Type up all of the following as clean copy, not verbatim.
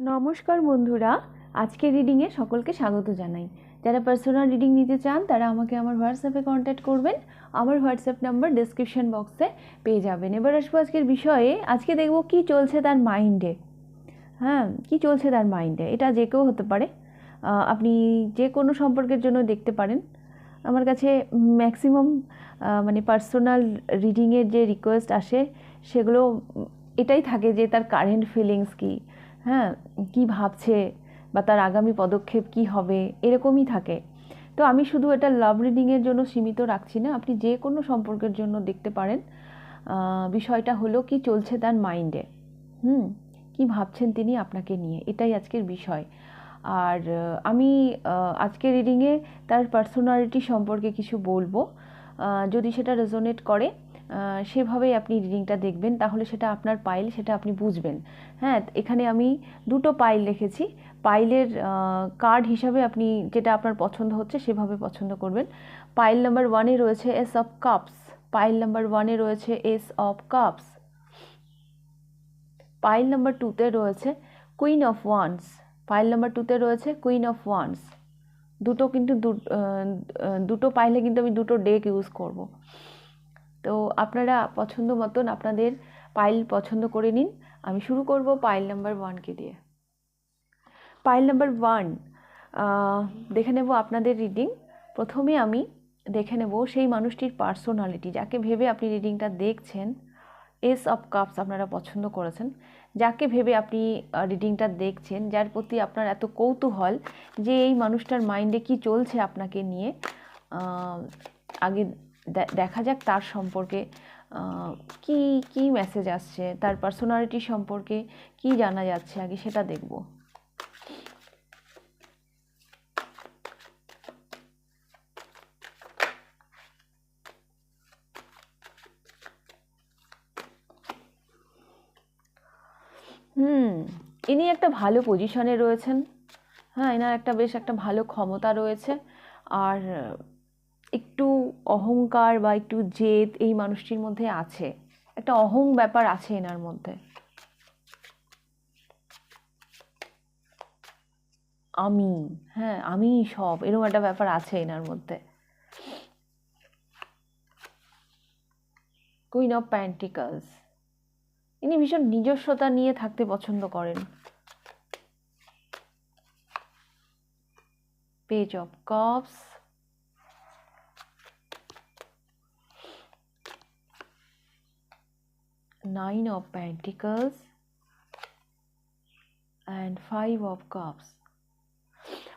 নমস্কার বন্ধুরা, আজকের রিডিংয়ে সকলকে স্বাগত জানাই। যারা পার্সোনাল রিডিং নিতে চান তারা আমাকে আমার হোয়াটসঅ্যাপে কন্ট্যাক্ট করবেন। আমার হোয়াটসঅ্যাপ নাম্বার ডেসক্রিপশন বক্সে পেয়ে যাবেন। এবার আসবো আজকের বিষয়ে। আজকে দেখব কি চলছে তার মাইন্ডে। হ্যাঁ, কি চলছে তার মাইন্ডে, এটা যে কেউ হতে পারে। আপনি যে কোনো সম্পর্কের জন্য দেখতে পারেন। আমার কাছে ম্যাক্সিমাম মানে পার্সোনাল রিডিংয়ের যে রিকোয়েস্ট আসে সেগুলো এটাই থাকে যে তার কারেন্ট ফিলিংস কী, হ্যাঁ, কী ভাবছে বা তার আগামী পদক্ষেপ কী হবে, এরকমই থাকে। তো আমি শুধু এটা লাভ রিডিংয়ের জন্য সীমিত রাখছি না, আপনি যে কোনো সম্পর্কের জন্য দেখতে পারেন। বিষয়টা হলো কি চলছে তার মাইন্ডে, কি ভাবছেন তিনি আপনাকে নিয়ে, এটাই আজকের বিষয়। আর আমি আজকের রিডিংয়ে তার পার্সোনালিটি সম্পর্কে কিছু বলবো। যদি সেটা রেজোনেট করে সেভাবেই আপনি রিডিংটা দেখবেন, তাহলে সেটা আপনার পাইল, সেটা আপনি বুঝবেন। হ্যাঁ, এখানে আমি দুটো পাইল রেখেছি। পাইলের কার্ড হিসাবে আপনি যেটা আপনার পছন্দ হচ্ছে সেভাবে পছন্দ করবেন। পাইল নাম্বার 1-এ রয়েছে ace of cups, pile number 1-এ রয়েছে ace of cups, pile number 2-তে রয়েছে queen of wands, pile number 2-তে রয়েছে কুইন অফ ওয়ান্স। দুটো কিন্তু দুটো পাইলে কিন্তু আমি দুটো ডেক ইউজ করব। তো আপনারা পছন্দ মতন আপনাদের পাইল পছন্দ করে নিন। আমি শুরু করব পাইল নাম্বার 1-কে দিয়ে। পাইল নাম্বার 1, দেখে নেব আপনাদের রিডিং। প্রথমে আমি দেখে নেব সেই মানুষটির পার্সোনালিটি, যাকে ভেবে আপনি রিডিংটা দেখছেন। এস অফ কাপস আপনারা পছন্দ করেছেন, যাকে ভেবে আপনি রিডিংটা দেখছেন, যার প্রতি আপনার এত কৌতূহল যে এই মানুষটার মাইন্ডে কি চলছে আপনাকে নিয়ে। আগে দেখা যাক তার সম্পর্কে কি কি মেসেজ আসছে, তার পার্সোনালিটি সম্পর্কে কি জানা যাচ্ছে, আগে সেটা দেখব। ইনি একটা ভালো পজিশনে রয়েছেন। হ্যাঁ, এনার একটা বেশ একটা ভালো ক্ষমতা রয়েছে। আর একটু অহংকার বা একটু জেদ এই মানুষটির মধ্যে আছে, একটা অহং ব্যাপার আছে এনার মধ্যে। আমি, হ্যাঁ, আমি সব, এরকম একটা ব্যাপার আছে এনার মধ্যে। কুইন অফ প্যান্টিকলস, ইনি ভীষণ নিজস্বতা নিয়ে থাকতে পছন্দ করেন। Page of cups, nine of pentacles and 5 of cups.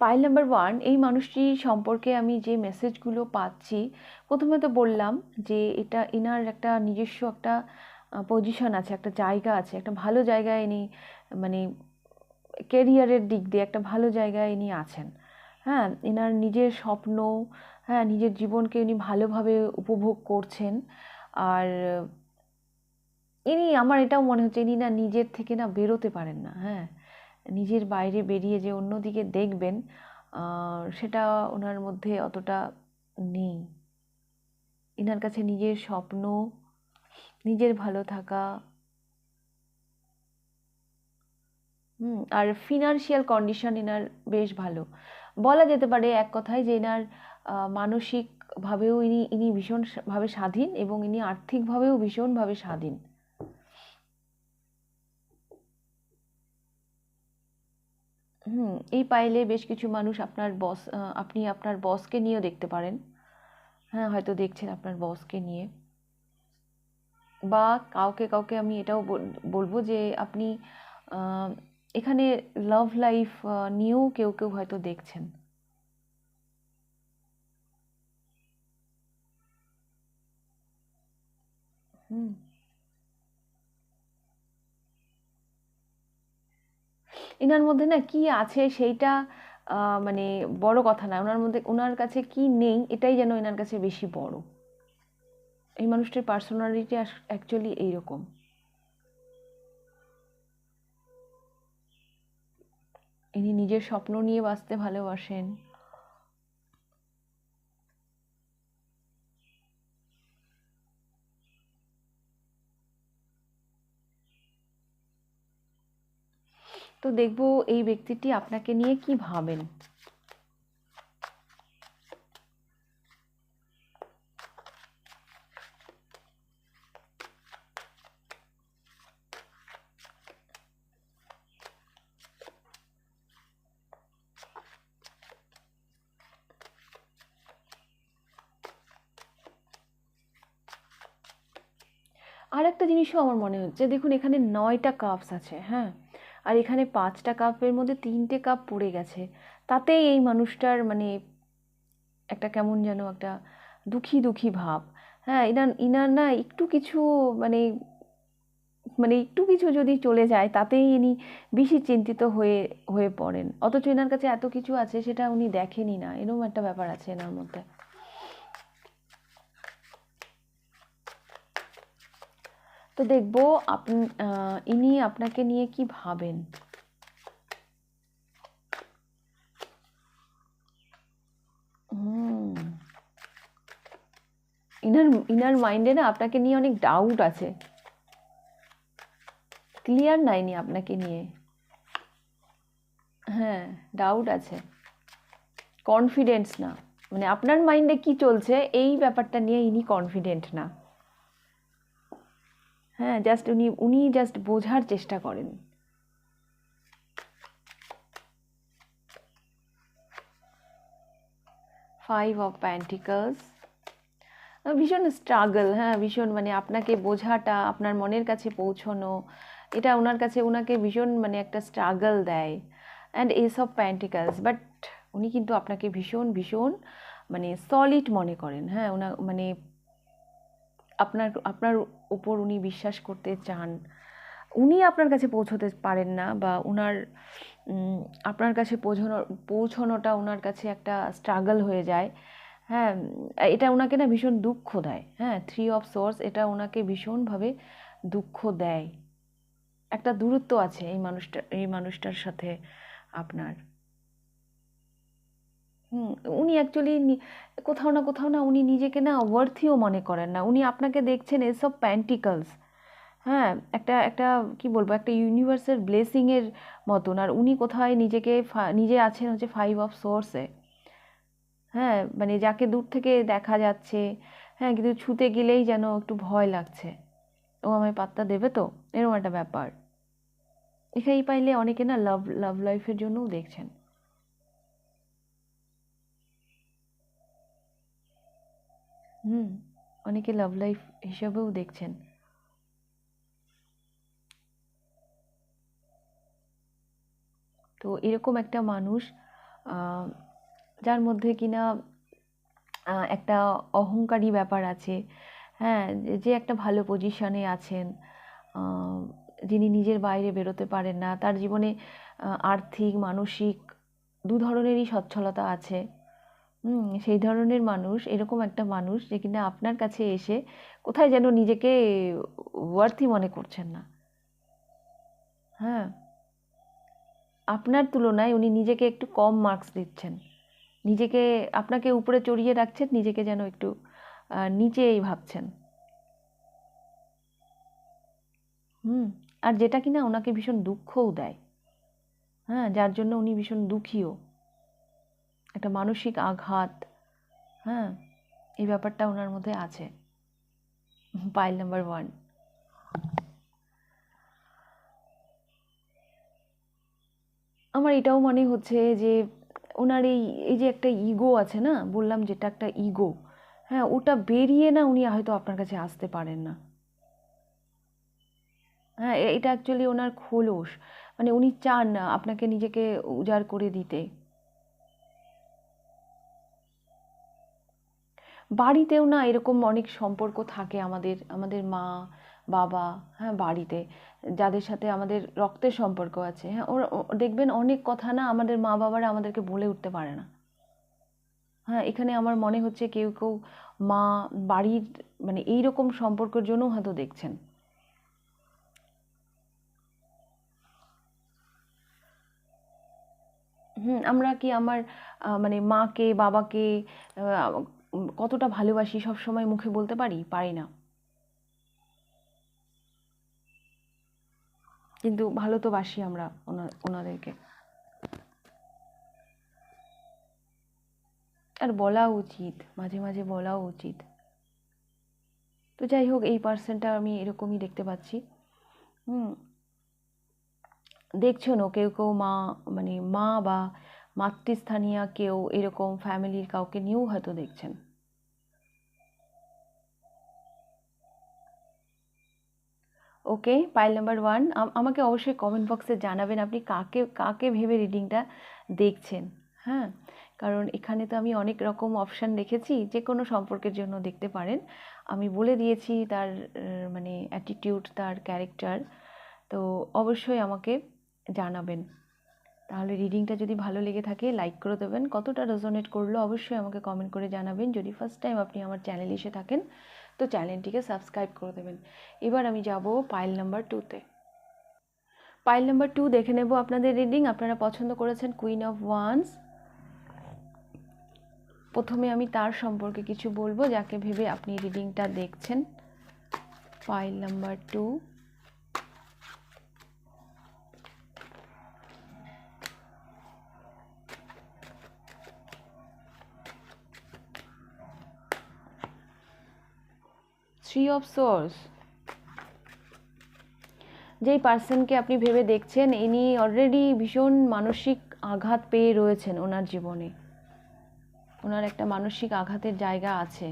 Pile number 1, এই মানুষটি সম্পর্কে আমি যে মেসেজগুলো পাচ্ছি, প্রথমে তো বললাম যে এটা এনার একটা নিজস্ব একটা পজিশন আছে, একটা জায়গা আছে, একটা ভালো জায়গায় ইনি মানে কেরিয়ারের দিক দিয়ে একটা ভালো জায়গায় ইনি আছেন। হ্যাঁ, এনার নিজের স্বপ্ন, হ্যাঁ, নিজের জীবনকে উনি ভালোভাবে উপভোগ করছেন। আর ইনি, আমার এটাও মনে হচ্ছে ইনি না নিজের থেকে না বেরোতে পারেন না। হ্যাঁ, নিজের বাইরে বেরিয়ে যে অন্যদিকে দেখবেন সেটা ওনার মধ্যে অতটা নেই। এনার কাছে নিজের স্বপ্ন, নিজের ভালো থাকা, আর ফিনান্সিয়াল কন্ডিশন এনার বেশ ভালো। বলা যেতে পারে এক কথায় যে এনার মানসিকভাবেও ইনি ইনি ভীষণভাবে স্বাধীন এবং ইনি আর্থিকভাবেও ভীষণভাবে স্বাধীন। এই পাইলে বেশ কিছু মানুষ আপনার বস, আপনি আপনার বসকে নিয়েও দেখতে পারেন। হ্যাঁ, হয়তো দেখছেন আপনার বসকে নিয়ে, বা কাউকে কাউকে আমি এটাও বলবো যে আপনি এখানে লাভ লাইফ নিয়েও কেউ কেউ হয়তো দেখছেন। হুম, এনার মধ্যে না কি আছে সেইটা মানে বড় কথা না, ওনার মধ্যে ওনার কাছে কি নেই এটাই যেন এনার কাছে বেশি বড়। এই মানুষটির পার্সোনালিটি অ্যাকচুয়ালি এইরকম। ইনি নিজের স্বপ্ন নিয়ে বাঁচতে ভালোবাসেন। তো দেখবো এই ব্যক্তিটি আপনাকে নিয়ে কি ভাবেন। আর একটা জিনিসও আমার মনে হচ্ছে, দেখুন এখানে 9টা কাপস আছে, হ্যাঁ, আর এখানে 5টা কাপের মধ্যে 3টে কাপ পড়ে গেছে। তাতেই এই মানুষটার মানে একটা কেমন যেন একটা দুঃখী দুঃখী ভাব। হ্যাঁ, ইনার ইনার না একটু কিছু মানে মানে একটু কিছু যদি চলে যায় তাতেই ইনি বেশি চিন্তিত হয়ে হয়ে পড়েন, অথচ এনার কাছে এত কিছু আছে সেটা উনি দেখেনই না, এরকম একটা ব্যাপার আছে এনার মধ্যে। তো দেখবো ইনি আপনাকে নিয়ে কি ভাবেন। ইনার ইনার মাইন্ডে না আপনাকে নিয়ে অনেক ডাউট আছে, ক্লিয়ার নাইনি আপনাকে নিয়ে। হ্যাঁ, ডাউট আছে, কনফিডেন্স না, মানে আপনার মাইন্ডে কি চলছে এই ব্যাপারটা নিয়ে ইনি কনফিডেন্ট না। হ্যাঁ, জাস্ট উনি উনি জাস্ট বোঝার চেষ্টা করেন। ফাইভ অফ প্যান্টিকলস, ভীষণ স্ট্রাগল, হ্যাঁ ভীষণ মানে আপনাকে বোঝাটা, আপনার মনের কাছে পৌঁছানো, এটা ওনার কাছে ওনাকে ভীষণ মানে একটা স্ট্রাগল দেয়। And S of pentacles, but উনি কিন্তু আপনাকে ভীষণ ভীষণ মানে সলিড মনে করেন। হ্যাঁ, মানে আপনার আপনার উপর উনি বিশ্বাস করতে চান। উনি আপনার কাছে পৌঁছতে পারেন না, বা ওনার আপনার কাছে পৌঁছানোটা ওনার কাছে একটা স্ট্রাগল হয়ে যায়। হ্যাঁ, এটা ওনাকে না ভীষণ দুঃখ দেয়। হ্যাঁ, 3 অফ সোর্স এটা ওনাকে ভীষণভাবে দুঃখ দেয়। একটা দূরত্ব আছে এই মানুষটার সাথে আপনার। উনি অ্যাকচুয়ালি কোথাও না উনি নিজেকে না ওয়ার্থিও মনে করেন না। উনি আপনাকে দেখছেন এসব প্যান্টিকলস, হ্যাঁ, একটা একটা কি বলবো, একটা ইউনিভার্সের ব্লেসিংয়ের মতন। আর উনি কোথায় নিজেকে নিজে আছেন হচ্ছে 5 অফ সোর্সে। হ্যাঁ, মানে যাকে দূর থেকে দেখা যাচ্ছে, হ্যাঁ, কিন্তু ছুতে গেলেই যেন একটু ভয় লাগছে, ও আমায় পাত্তা দেবে তো, এরকম একটা ব্যাপার। এখানেই পাইলে অনেকে না লাভ লাভ লাইফের জন্যও দেখছেন। অনেকে লাভ লাইফ হিসাবেও দেখছেন। তো এরকম একটা মানুষ, যার মধ্যে কিনা একটা অহংকারী ব্যাপার আছে। হ্যাঁ, যে একটা ভালো পজিশনে আছেন, যিনি নিজের বাইরে বেরোতে পারেন না, তার জীবনে আর্থিক মানসিক দু ধরনেরই সচ্ছলতা আছে। সেই ধরনের মানুষ, এরকম একটা মানুষ যে কিনা আপনার কাছে এসে কোথায় যেন নিজেকে ওয়ার্থি মনে করছেন না। হ্যাঁ, আপনার তুলনায় উনি নিজেকে একটু কম মার্কস দিচ্ছেন, নিজেকে আপনাকে উপরে চড়িয়ে রাখছেন, নিজেকে যেন একটু নিচেই ভাবছেন। আর যেটা কিনা ওনাকে ভীষণ দুঃখও দেয়। হ্যাঁ, যার জন্য উনি ভীষণ দুঃখীও, একটা মানসিক আঘাত। হ্যাঁ, এই ব্যাপারটা ওনার মধ্যে আছে। Pile number 1। আমার এটাও মনে হচ্ছে যে ওনার এই এই যে একটা ইগো আছে না, বললাম যেটা একটা ইগো, হ্যাঁ, ওটা বেরিয়ে না উনি হয়তো আপনার কাছে আসতে পারেন না। হ্যাঁ, এটা অ্যাকচুয়ালি ওনার খোলস, মানে উনি চান না আপনাকে নিজেকে উজাড় করে দিতে। বাড়িতেও না এরকম অনেক সম্পর্ক থাকে আমাদের, আমাদের মা বাবা, হ্যাঁ, বাড়িতে যাদের সাথে আমাদের রক্তের সম্পর্ক আছে, হ্যাঁ, ওরা দেখবেন অনেক কথা না আমাদের মা বাবারা আমাদেরকে বলে উঠতে পারে না। হ্যাঁ, এখানে আমার মনে হচ্ছে কেউ কেউ মা বাড়ির মানে এইরকম সম্পর্কের জন্য হয়তো দেখছেন। আমরা কি আমার মানে মাকে বাবাকে কতটা ভালোবাসি সব সময় মুখে বলতে পারি? পারি না। কিন্তু ভালো তো বাসি আমরা ওনাদেরকে, আর বলা উচিত, মাঝে মাঝে বলাও উচিত। তো যাই হোক, এই পার্সনটা আমি এরকমই দেখতে পাচ্ছি। দেখছেন ও কেউ কেউ মানে মা বা মাতৃস্থানীয় কেউ এরকম ফ্যামিলির কাউকে নিয়েও হয়তো দেখছেন। ওকে, পাইল নাম্বার 1, আমাকে অবশ্যই কমেন্ট বক্সে জানাবেন আপনি কাকে কাকে ভেবে রিডিংটা দেখছেন। হ্যাঁ, কারণ এখানে তো আমি অনেক রকম অপশান রেখেছি, যে কোনো সম্পর্কের জন্য দেখতে পারেন। আমি বলে দিয়েছি তার মানে অ্যাটিটিউড, তার ক্যারেক্টার। তো অবশ্যই আমাকে জানাবেন। তাহলে রিডিংটা যদি ভালো লেগে থাকে লাইক করে দেবেন, কতটা রেজোনেট করলো অবশ্যই আমাকে কমেন্ট করে জানাবেন। যদি ফার্স্ট টাইম আপনি আমার চ্যানেলে এসে থাকেন তো চ্যানেলটিকে সাবস্ক্রাইব করে দেবেন। এবার আমি যাব পাইল নাম্বার 2তে। পাইল নাম্বার 2 দেখে নেব আপনাদের রিডিং। আপনারা পছন্দ করেছেন কুইন অফ ওয়ান্স। প্রথমে আমি তার সম্পর্কে কিছু বলবো যাকে ভেবে আপনি রিডিংটা দেখছেন। Pile number 2, three of swords. যেই পার্সনকে আপনি ভেবে দেখছেন ইনি অলরেডি ভীষণ মানসিক আঘাত পেয়ে রয়েছেন ওনার জীবনে, ওনার একটা মানসিক আঘাতের জায়গা আছে।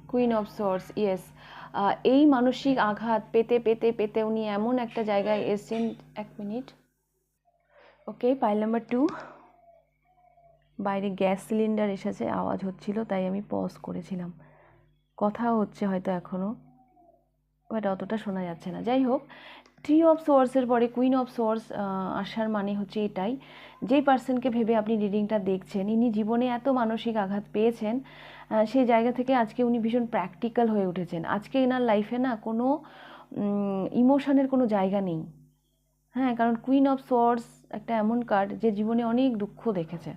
Queen of swords, yes. এই মানসিক আঘাত পেতে পেতে পেতে উনি এমন একটা জায়গায় এসেছেন। 1 মিনিট। ওকে, পাইল নাম্বার 2। বাইরে গ্যাস সিলিন্ডার এসেছে, আওয়াজ হচ্ছিল তাই আমি পজ করেছিলাম। কথা হচ্ছে হয়তো এখনও, বাট অতটা শোনা যাচ্ছে না। যাই হোক, থ্রি অফ সোর্সের পরে কুইন অফ সোর্স আসার মানে হচ্ছে এটাই, যেই পার্সনকে ভেবে আপনি রিডিংটা দেখছেন ইনি জীবনে এত মানসিক আঘাত পেয়েছেন, সেই জায়গা থেকে আজকে উনি ভীষণ প্র্যাকটিক্যাল হয়ে উঠেছেন। আজকে এনার লাইফে না কোনো ইমোশনের কোনো জায়গা নেই। হ্যাঁ, কারণ কুইন অফ সোর্স একটা এমন কার্ড যে জীবনে অনেক দুঃখ দেখেছে।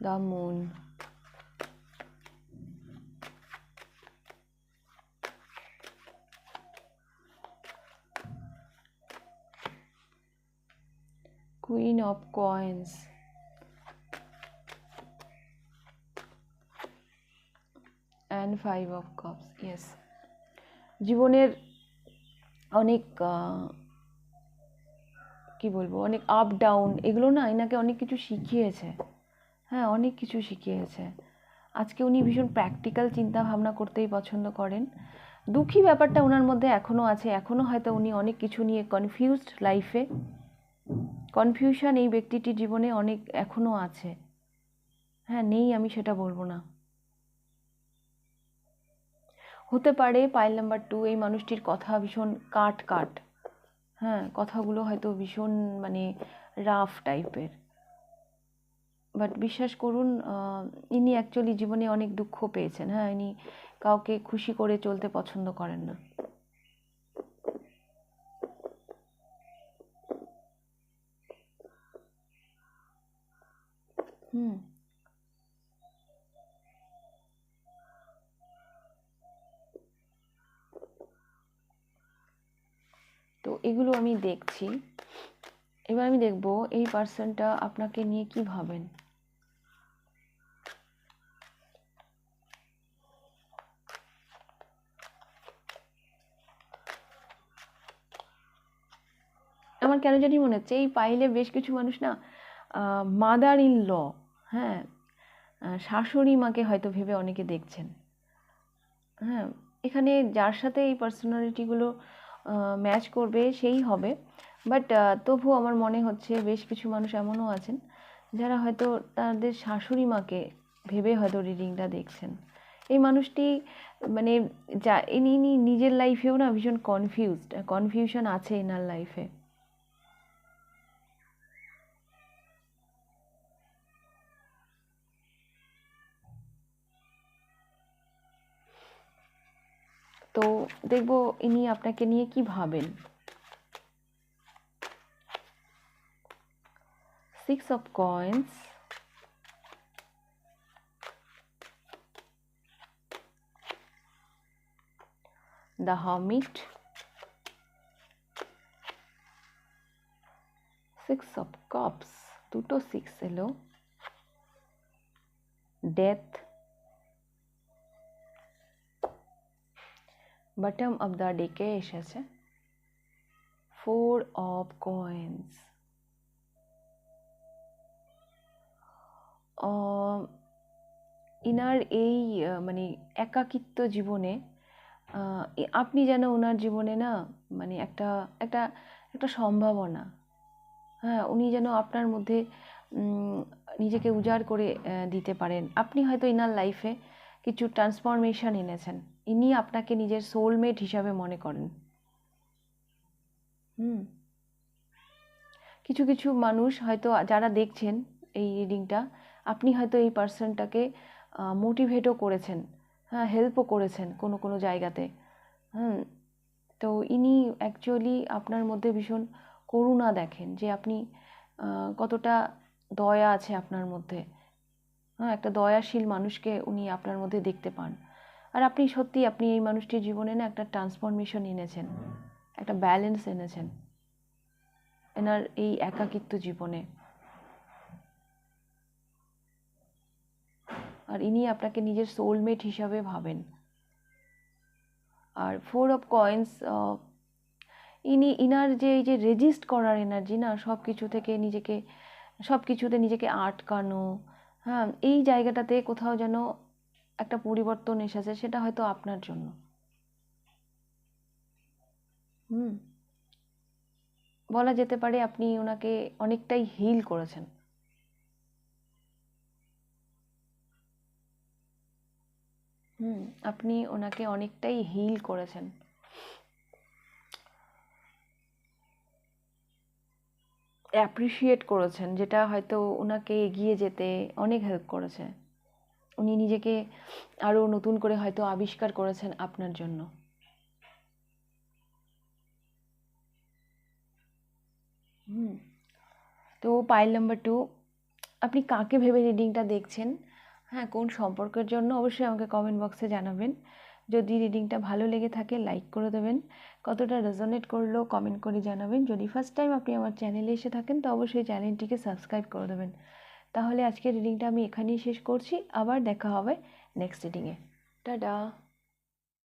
The moon, queen of coins, and 5 of cups. Yes, জীবনের অনেক কি বলবো, অনেক আপ ডাউন, এগুলো না এনাকে অনেক কিছু শিখিয়েছে। হ্যাঁ, অনেক কিছু শিখিয়েছে। আজকে উনি ভীষণ প্র্যাকটিক্যাল চিন্তা ভাবনা করতেই পছন্দ করেন। দুঃখী ব্যাপারটা ওনার মধ্যে এখনও আছে, এখনও হয়তো উনি অনেক কিছু নিয়ে কনফিউজড লাইফে। কনফিউশন এই ব্যক্তিটির জীবনে অনেক এখনও আছে। হ্যাঁ, নেই আমি সেটা বলবো না। হতে পারে পাইল নাম্বার 2 এই মানুষটির কথা ভীষণ কাট। হ্যাঁ, কথাগুলো হয়তো ভীষণ মানে রাফ টাইপের, বাট বিশ্বাস করুন ইনি অ্যাকচুয়ালি জীবনে অনেক দুঃখ পেয়েছেন। হ্যাঁ, ইনি কাউকে খুশি করে চলতে পছন্দ করেন না। তো এগুলো আমি দেখছি। এবার আমি দেখব এই পার্সনটা আপনাকে নিয়ে কি ভাবেন। আমার কেন জানি মনে হচ্ছে এই পাইলে বেশ কিছু মানুষ না মাদার ইন ল, হ্যাঁ, শাশুড়ি মাকে হয়তো ভেবে অনেকে দেখছেন। হ্যাঁ, এখানে যার সাথে এই পার্সোনালিটিগুলো ম্যাচ করবে সেই হবে, বাট তবু আমার মনে হচ্ছে বেশ কিছু মানুষ এমনও আছেন যারা হয়তো তাদের শাশুড়ি মাকে ভেবে হয়তো রিডিংটা দেখছেন। এই মানুষটি মানে যা ইনি নিজের লাইফেও না ভীষণ কনফিউশন আছে এনার লাইফে। তো দেখব ইনি আপনাকে নিয়ে কি ভাবেন। 6 of coins, the hermit, 6 of cups, দুটো 6 এলো, death, bottom of the deck এ এসেছে 4 of coins, ইনার এই মানে একাকিত্ব জীবনে আপনি যেন ওনার জীবনে না মানে একটা একটা একটা সম্ভাবনা, হ্যাঁ উনি যেন আপনার মধ্যে নিজেকে উজাড় করে দিতে পারেন। আপনি হয়তো ইনার লাইফে কিছু ট্রান্সফরমেশন এনেছেন, ইনি আপনাকে নিজের সোলমেট হিসাবে মনে করেন। কিছু কিছু মানুষ হয়তো যারা দেখছেন এই রিডিংটা, আপনি হয়তো এই পার্সনটাকে মোটিভেটও করেছেন, হ্যাঁ হেল্পও করেছেন কোনো কোনো জায়গাতে। তো ইনি অ্যাকচুয়ালি আপনার মধ্যে ভীষণ করুণা দেখেন, যে আপনি কতটা দয়া আছে আপনার মধ্যে, হ্যাঁ একটা দয়াশীল মানুষকে উনি আপনার মধ্যে দেখতে পান। আর আপনি সত্যি আপনি এই মানুষটির জীবনে না একটা ট্রান্সফরমেশন এনেছেন, একটা ব্যালেন্স এনেছেন এনার এই একাকিত্ব জীবনে। আর ইনি আপনাকে নিজের সোলমেট হিসাবে ভাবেন। আর 4 অফ কয়েন্স, ইনার যে এই যে রেজিস্ট করার এনার্জি না, সব কিছু থেকে নিজেকে, সব কিছুতে নিজেকে আটকানো, হ্যাঁ এই জায়গাটাতে কোথাও যেন একটা পরিবর্তন এসেছে, সেটা হয়তো আপনার জন্য। বলা যেতে পারে আপনি ওনাকে অনেকটাই হিল করেছেন। আপনি ওনাকে অনেকটাই হিল করেছেন, অ্যাপ্রিসিয়েট করেছেন, যেটা হয়তো ওনাকে এগিয়ে যেতে অনেক হেল্প করেছে। উনি নিজেকে আরও নতুন করে হয়তো আবিষ্কার করেছেন আপনার জন্য। তো পাইল নাম্বার 2, আপনি কাকে ভেবে রিডিংটা দেখছেন, হ্যাঁ কোন সম্পর্কের জন্য, অবশ্যই আমাকে কমেন্ট বক্সে জানাবেন। যদি রিডিংটা ভালো লেগে থাকে লাইক করে দেবেন, কতটা রেজোনেট করলো কমেন্ট করে জানাবেন। যদি ফার্স্ট টাইম আপনি আমার চ্যানেলে এসে থাকেন তো অবশ্যই চ্যানেলটিকে সাবস্ক্রাইব করে দেবেন। তাহলে আজকের রিডিংটা আমি এখানেই শেষ করছি, আবার দেখা হবে নেক্সট রিডিংয়ে। টাটা।